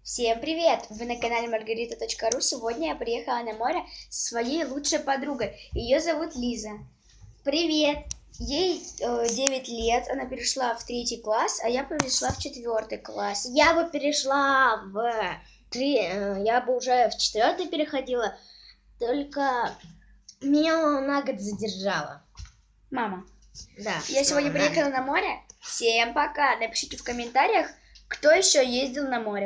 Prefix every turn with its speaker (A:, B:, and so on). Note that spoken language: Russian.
A: Всем привет! Вы на канале Margarita.ru. Сегодня я приехала на море со своей лучшей подругой. Ее зовут Лиза. Привет! Ей 9 лет, она перешла в 3 класс, а я перешла в 4 класс.
B: Я бы перешла я бы уже в 4 переходила, только меня мама на год задержала.
A: Мама,
B: Да.
A: я сегодня приехала на море. Всем пока! Напишите в комментариях, кто еще ездил на море.